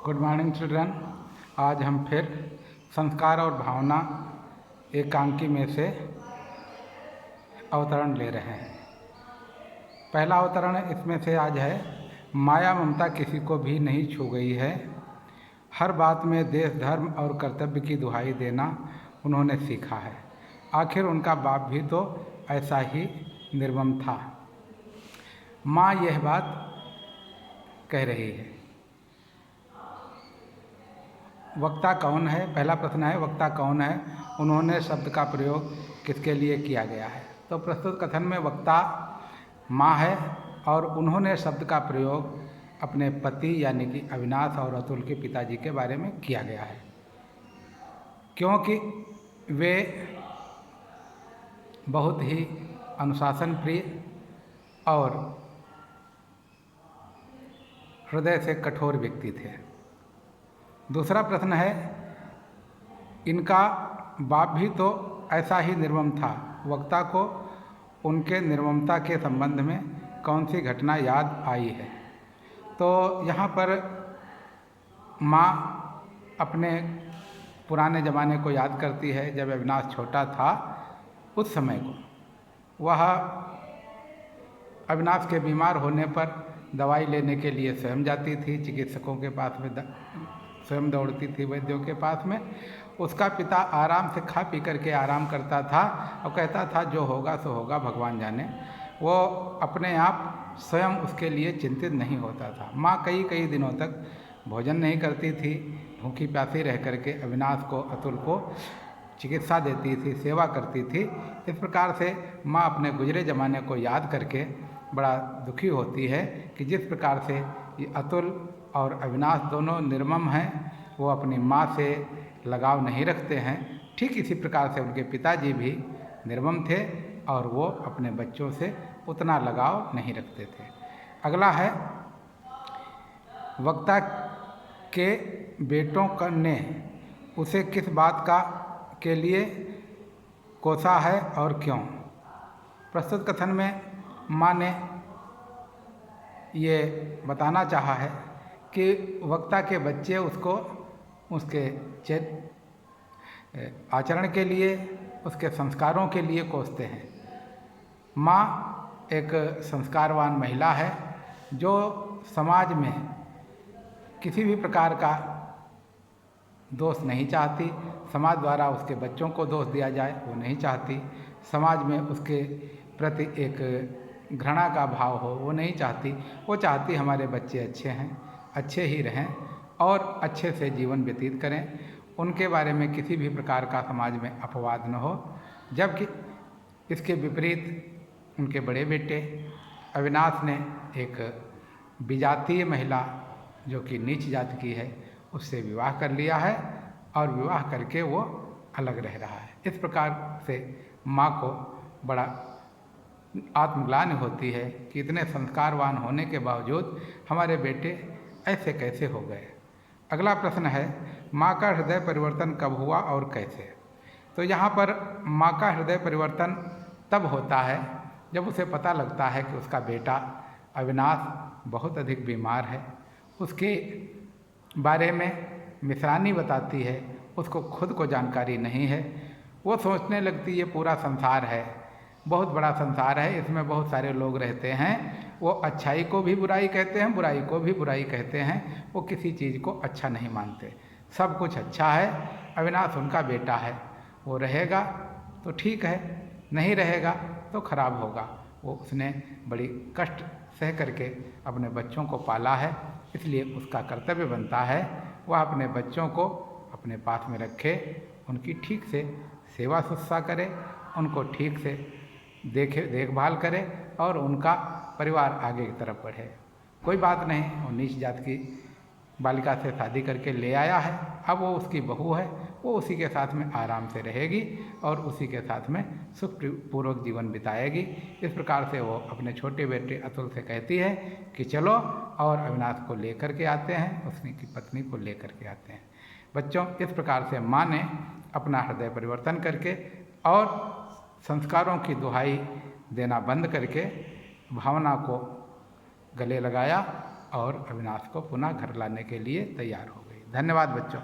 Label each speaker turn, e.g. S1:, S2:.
S1: Good morning children. आज हम फिर संस्कार और भावना एकांकी में से अवतरण ले रहे हैं। पहला अवतरण इसमें से आज है, माया ममता किसी को भी नहीं छू गई है। हर बात में देश धर्म और कर्तव्य की दुहाई देना उन्होंने सीखा है। आखिर उनका बाप भी तो ऐसा ही निर्मम था। माँ यह बात कह रही है। वक्ता कौन है? पहला प्रश्न है, वक्ता कौन है? उन्होंने शब्द का प्रयोग किसके लिए किया गया है? तो प्रस्तुत कथन में वक्ता माँ है और उन्होंने शब्द का प्रयोग अपने पति यानी कि अविनाश और अतुल के पिताजी के बारे में किया गया है, क्योंकि वे बहुत ही अनुशासन प्रिय और हृदय से कठोर व्यक्ति थे। दूसरा प्रश्न है, इनका बाप भी तो ऐसा ही निर्मम था। वक्ता को उनके निर्ममता के संबंध में कौन सी घटना याद आई है? तो यहाँ पर माँ अपने पुराने ज़माने को याद करती है। जब अविनाश छोटा था उस समय को वह अविनाश के बीमार होने पर दवाई लेने के लिए स्वयं जाती थी, चिकित्सकों के पास में स्वयं दौड़ती थी, वैद्यों के पास में। उसका पिता आराम से खा पी करके आराम करता था और कहता था जो होगा सो होगा, भगवान जाने। वो अपने आप स्वयं उसके लिए चिंतित नहीं होता था। माँ कई कई दिनों तक भोजन नहीं करती थी, भूखी प्यासी रह करके अविनाश को, अतुल को चिकित्सा देती थी, सेवा करती थी। इस प्रकार से माँ अपने गुजरे ज़माने को याद करके बड़ा दुखी होती है कि जिस प्रकार से ये अतुल और अविनाश दोनों निर्मम हैं, वो अपनी माँ से लगाव नहीं रखते हैं, ठीक इसी प्रकार से उनके पिताजी भी निर्मम थे और वो अपने बच्चों से उतना लगाव नहीं रखते थे। अगला है, वक्ता के बेटों ने उसे किस बात के लिए कोसा है और क्यों? प्रस्तुत कथन में माँ ने ये बताना चाहा है कि वक्ता के बच्चे उसको उसके आचरण के लिए, उसके संस्कारों के लिए कोसते हैं। माँ एक संस्कारवान महिला है जो समाज में किसी भी प्रकार का दोष नहीं चाहती। समाज द्वारा उसके बच्चों को दोष दिया जाए वो नहीं चाहती। समाज में उसके प्रति एक घृणा का भाव हो वो नहीं चाहती। वो चाहती हमारे बच्चे अच्छे हैं, अच्छे ही रहें और अच्छे से जीवन व्यतीत करें, उनके बारे में किसी भी प्रकार का समाज में अपवाद न हो। जबकि इसके विपरीत उनके बड़े बेटे अविनाश ने एक विजातीय महिला जो कि नीच जाति की है उससे विवाह कर लिया है और विवाह करके वो अलग रह रहा है। इस प्रकार से माँ को बड़ा आत्मग्लानि होती है कि इतने संस्कारवान होने के बावजूद हमारे बेटे ऐसे कैसे हो गए। अगला प्रश्न है, माँ का हृदय परिवर्तन कब हुआ और कैसे? तो यहाँ पर माँ का हृदय परिवर्तन तब होता है जब उसे पता लगता है कि उसका बेटा अविनाश बहुत अधिक बीमार है। उसके बारे में मिश्रानी बताती है, उसको खुद को जानकारी नहीं है। वो सोचने लगती ये पूरा संसार है, बहुत बड़ा संसार है, इसमें बहुत सारे लोग रहते हैं। वो अच्छाई को भी बुराई कहते हैं, बुराई को भी बुराई कहते हैं। वो किसी चीज़ को अच्छा नहीं मानते, सब कुछ अच्छा है। अविनाश उनका बेटा है, वो रहेगा तो ठीक है, नहीं रहेगा तो खराब होगा। वो उसने बड़ी कष्ट सह करके अपने बच्चों को पाला है, इसलिए उसका कर्तव्य बनता है वह अपने बच्चों को अपने पास में रखे, उनकी ठीक से सेवा शुश्रूषा करे, उनको ठीक से देखभाल करे और उनका परिवार आगे की तरफ बढ़े। कोई बात नहीं, वो नीच जात की बालिका से शादी करके ले आया है, अब वो उसकी बहू है, वो उसी के साथ में आराम से रहेगी और उसी के साथ में सुखपूर्वक जीवन बिताएगी। इस प्रकार से वो अपने छोटे बेटे अतुल से कहती है कि चलो और अविनाश को लेकर के आते हैं, उसकी की पत्नी को लेकर के आते हैं। बच्चों, इस प्रकार से माँ ने अपना हृदय परिवर्तन करके और संस्कारों की दुहाई देना बंद करके भावना को गले लगाया और अविनाश को पुनः घर लाने के लिए तैयार हो गई। धन्यवाद बच्चों।